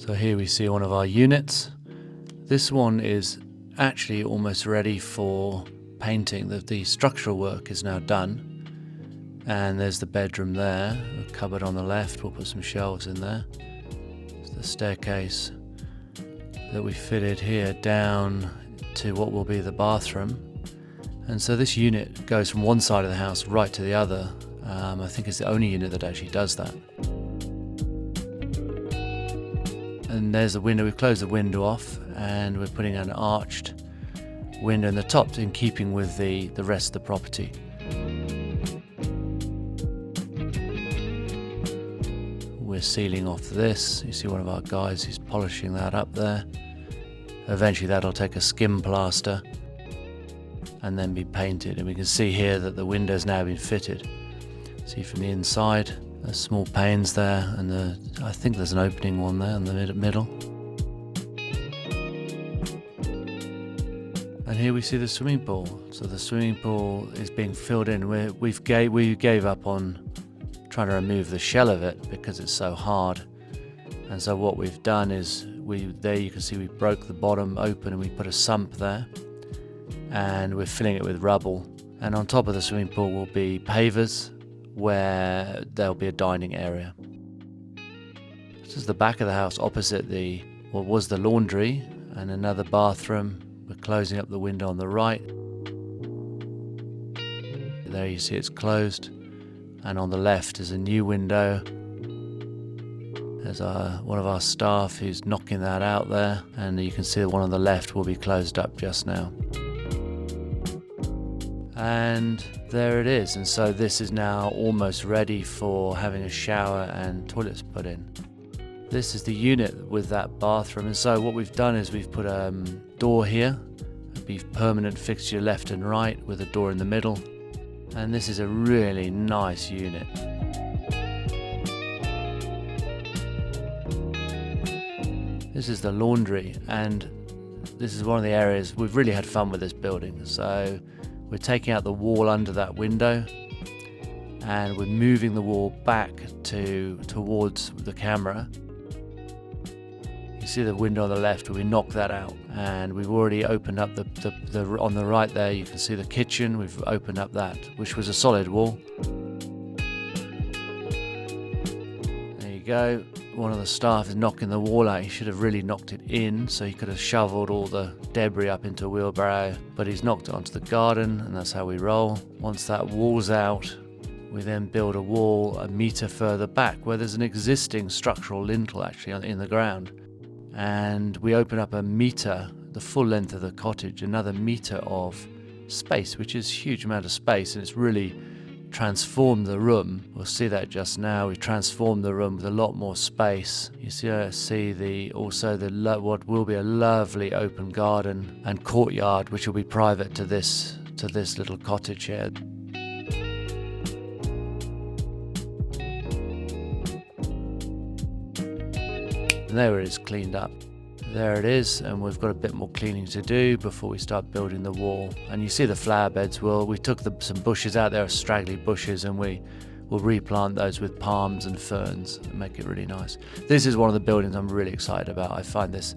So here we see one of our units. This one is actually almost ready for painting. The structural work is now done. And there's the bedroom there, a cupboard on the left. We'll put some shelves in there. There's the staircase that we fitted here down to what will be the bathroom. And so this unit goes from one side of the house right to the other. I think it's the only unit that actually does that. And there's the window. We've closed the window off and we're putting an arched window in the top in keeping with the rest of the property. We're sealing off this. You see one of our guys who's polishing that up there. Eventually that'll take a skim plaster and then be painted. And we can see here that the window's now been fitted. See from the inside, there's small panes there, and I think there's an opening one there in the middle. And here we see the swimming pool. So the swimming pool is being filled in. We gave up on trying to remove the shell of it because it's so hard. And so what we've done is, there you can see we broke the bottom open and we put a sump there. And we're filling it with rubble. And on top of the swimming pool will be pavers, where there'll be a dining area. This is the back of the house opposite what was the laundry and another bathroom. We're closing up the window on the right. There you see it's closed. And on the left is a new window. There's one of our staff who's knocking that out there. And you can see the one on the left will be closed up just now. And there it is, and so this is now almost ready for having a shower and toilets put in. This is the unit with that bathroom, and so what we've done is we've put a door here, a permanent fixture left and right with a door in the middle, and this is a really nice unit. This is the laundry, and this is one of the areas we've really had fun with this building. So we're taking out the wall under that window and we're moving the wall back towards the camera. You see the window on the left where we knocked that out, and we've already opened up on the right there you can see the kitchen. We've opened up that, which was a solid wall. There you go. One of the staff is knocking the wall out. He should have really knocked it in, so he could have shoveled all the debris up into a wheelbarrow, but he's knocked it onto the garden, and that's how we roll. Once that wall's out, we then build a wall a metre further back where there's an existing structural lintel actually in the ground, and we open up a metre, the full length of the cottage, another metre of space, which is a huge amount of space, and it's really transformed the room. We'll see that just now. We transformed the room with a lot more space. You see what will be a lovely open garden and courtyard, which will be private to this little cottage here. And there it is, cleaned up. There it is, and we've got a bit more cleaning to do before we start building the wall. And you see the flower beds. Well, we took some bushes out there, straggly bushes, and we will replant those with palms and ferns and make it really nice. This is one of the buildings I'm really excited about. I find this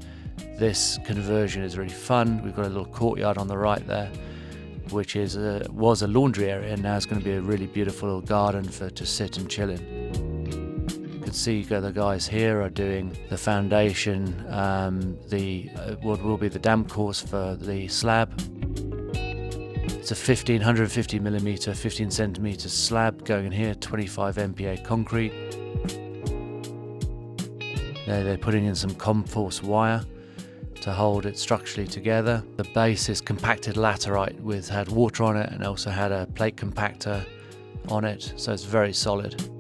conversion is really fun. We've got a little courtyard on the right there, which was a laundry area, and now it's going to be a really beautiful little garden to sit and chill in. See the guys here are doing the foundation, what will be the damp course for the slab. It's a 150 15 centimeter slab going in here, 25 MPa concrete. They're putting in some comforts wire to hold it structurally together. The base is compacted laterite had water on it, and also had a plate compactor on it, so it's very solid.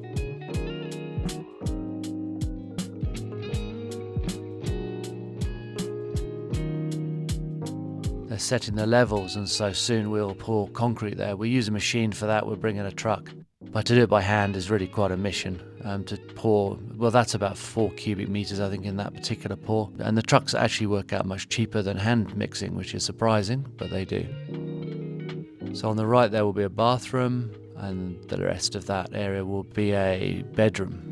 They're setting the levels, and so soon we'll pour concrete there. We use a machine for that. We'll bring in a truck, but to do it by hand is really quite a mission. To pour, well, that's about 4 cubic meters, I think, in that particular pour. And the trucks actually work out much cheaper than hand mixing, which is surprising, but they do. So on the right there will be a bathroom, and the rest of that area will be a bedroom.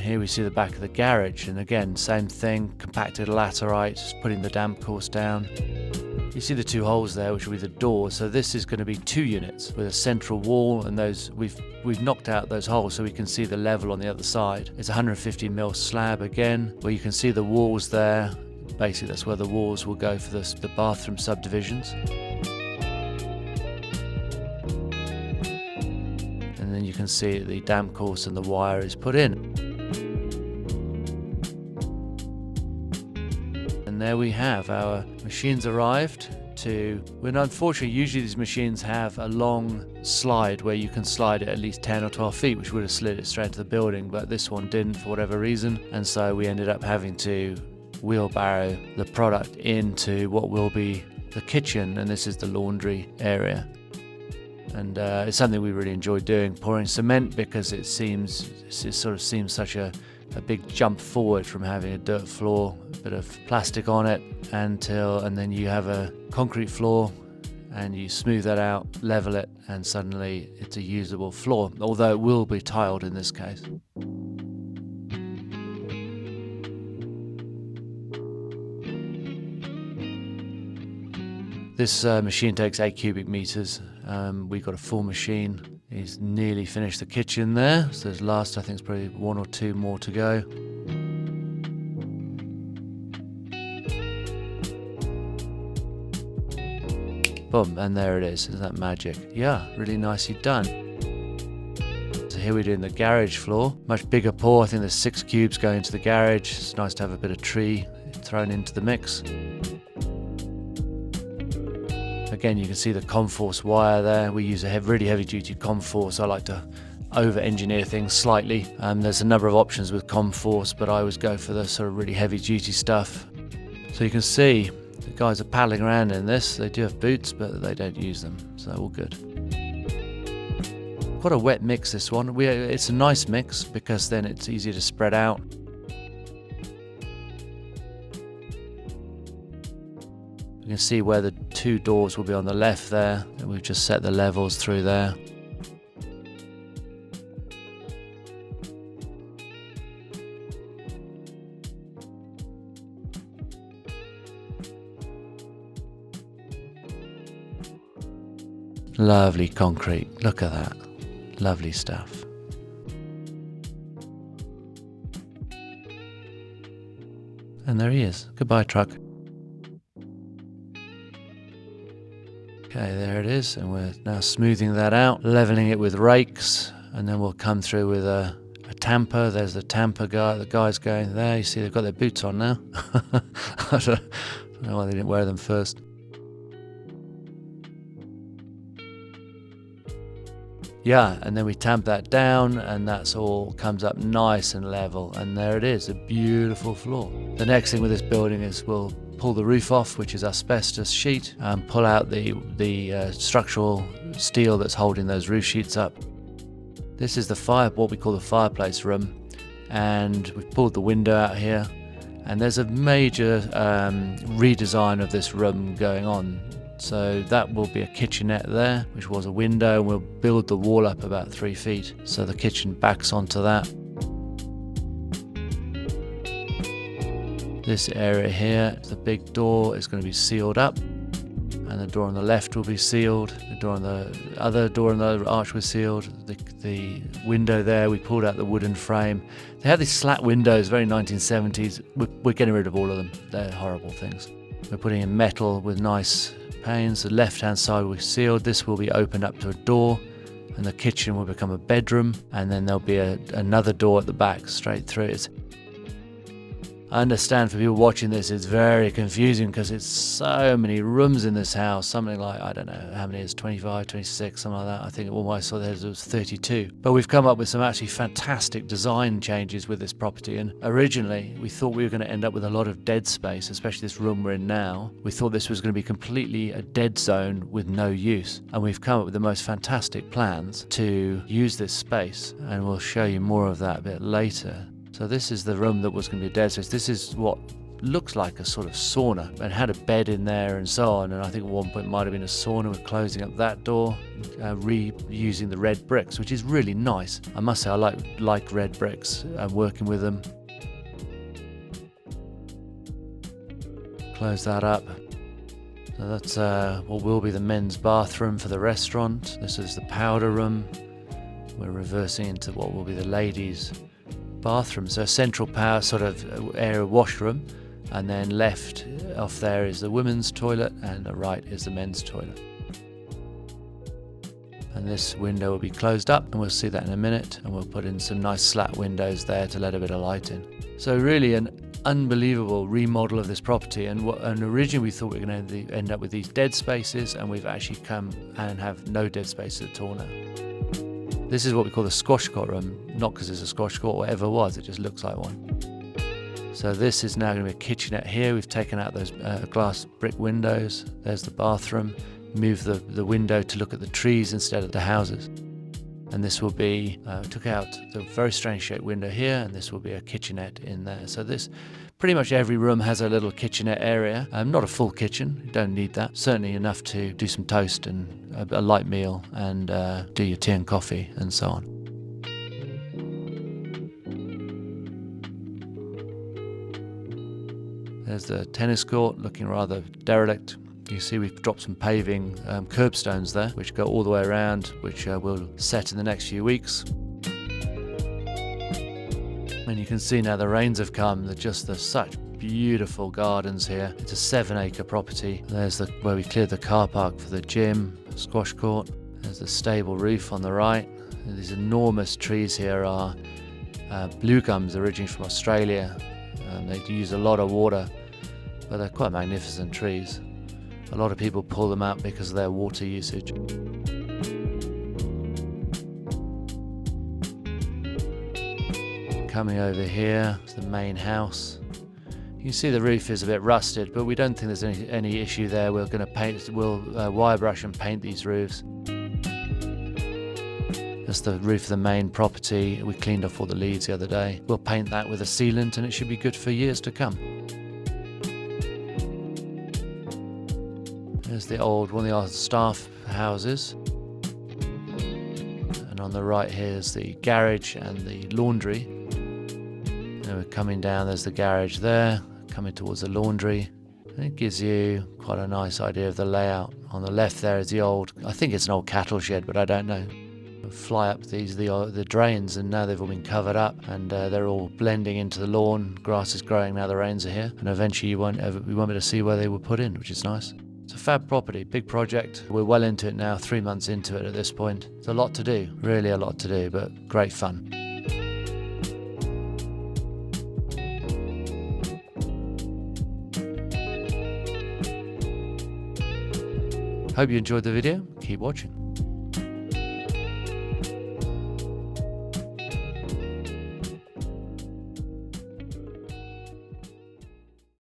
here we see the back of the garage, and again, same thing, compacted laterite, just putting the damp course down. You see the two holes there, which will be the doors. So this is going to be 2 units with a central wall, and those we've knocked out those holes so we can see the level on the other side. It's a 150mm slab again, where you can see the walls there. Basically, that's where the walls will go for the bathroom subdivisions. And then you can see the damp course and the wire is put in. And there we have our machines arrived when unfortunately usually these machines have a long slide where you can slide it at least 10 or 12 feet, which would have slid it straight into the building, but this one didn't for whatever reason, and so we ended up having to wheelbarrow the product into what will be the kitchen, and this is the laundry area. And it's something we really enjoy doing, pouring cement, because it sort of seems such a big jump forward from having a dirt floor, a bit of plastic on it, and then you have a concrete floor, and you smooth that out, level it, and suddenly it's a usable floor, although it will be tiled in this case. This machine takes 8 cubic meters. We've got a full machine. He's nearly finished the kitchen there, so there's I think it's probably 1 or 2 more to go. Boom, and there it is. Isn't that magic? Yeah, really nicely done. So here we're doing the garage floor. Much bigger pour. I think there's 6 cubes going into the garage. It's nice to have a bit of tree thrown into the mix. Again, you can see the Comforce wire there. We use a really heavy-duty Comforce. I like to over-engineer things slightly. There's a number of options with Comforce, but I always go for the sort of really heavy-duty stuff. So you can see the guys are paddling around in this. They do have boots, but they don't use them, so all good. Quite a wet mix, this one. It's a nice mix because then it's easier to spread out. You can see where the 2 doors will be on the left there, and we've just set the levels through there. Lovely concrete, look at that, lovely stuff. And there he is. Goodbye, truck. Okay, there it is, and we're now smoothing that out, leveling it with rakes, and then we'll come through with a tamper. There's the tamper guy, the guy's going there. You see they've got their boots on now. I don't know why they didn't wear them first. Yeah, and then we tamp that down, and that's all comes up nice and level, and there it is, a beautiful floor. The next thing with this building is we'll pull the roof off, which is asbestos sheet, and pull out the structural steel that's holding those roof sheets up. This is what we call the fireplace room, and we've pulled the window out here, and there's a major redesign of this room going on. So that will be a kitchenette there, which was a window, and we'll build the wall up about 3 feet so the kitchen backs onto that. This area here, the big door is going to be sealed up, and the door on the left will be sealed. The door on the other door on the arch was sealed. The window there, we pulled out the wooden frame. They have these slat windows, very 1970s. We're getting rid of all of them. They're horrible things. We're putting in metal with nice panes. The left-hand side will be sealed. This will be opened up to a door, and the kitchen will become a bedroom, and then there'll be another door at the back straight through. I understand for people watching this, it's very confusing because it's so many rooms in this house. Something like, I don't know how many it is, 25, 26, something like that. I think all I saw there was 32. But we've come up with some actually fantastic design changes with this property. And originally, we thought we were going to end up with a lot of dead space, especially this room we're in now. We thought this was going to be completely a dead zone with no use. And we've come up with the most fantastic plans to use this space. And we'll show you more of that a bit later. So this is the room that was going to be a dead space. This is what looks like a sort of sauna, and had a bed in there and so on. And I think at one point might have been a sauna. We're closing up that door, reusing the red bricks, which is really nice. I must say I like red bricks and working with them. Close that up. So that's what will be the men's bathroom for the restaurant. This is the powder room. We're reversing into what will be the ladies' bathroom. So a central power sort of area washroom, and then left off there is the women's toilet, and the right is the men's toilet. And this window will be closed up, and we'll see that in a minute, and we'll put in some nice slat windows there to let a bit of light in. So really an unbelievable remodel of this property, and originally we thought we were going to end up with these dead spaces, and we've actually come and have no dead spaces at all now. This is what we call the squash court room, not because it's a squash court or whatever it was, it just looks like one. So this is now going to be a kitchenette here. We've taken out those glass brick windows. There's the bathroom. Move the window to look at the trees instead of the houses. And this will be, took out the very strange shaped window here, and this will be a kitchenette in there. So this, pretty much every room has a little kitchenette area. Not a full kitchen, you don't need that. Certainly enough to do some toast and a light meal, and do your tea and coffee and so on. There's the tennis court, looking rather derelict. You see we've dropped some paving curbstones there, which go all the way around, which we'll set in the next few weeks. And you can see now the rains have come, there's such beautiful gardens here. It's a 7-acre property. There's where we cleared the car park for the gym, squash court. There's the stable roof on the right. And these enormous trees here are blue gums, originally from Australia. They use a lot of water, but they're quite magnificent trees. A lot of people pull them out because of their water usage. Coming over here is the main house. You can see the roof is a bit rusted, but we don't think there's any issue there. We're going to paint, we'll wire brush and paint these roofs. That's the roof of the main property. We cleaned off all the leads the other day. We'll paint that with a sealant, and it should be good for years to come. There's one of the old staff houses. And on the right here is the garage and the laundry. And we're coming down, there's the garage there, coming towards the laundry. And it gives you quite a nice idea of the layout. On the left there is the old, I think it's an old cattle shed, but I don't know. We'll fly up the drains, and now they've all been covered up, and they're all blending into the lawn. Grass is growing now the rains are here. And eventually we won't be able to see where they were put in, which is nice. It's a fab property, big project. We're well into it now, 3 months into it at this point. It's a lot to do, really a lot to do, but great fun. Hope you enjoyed the video. Keep watching.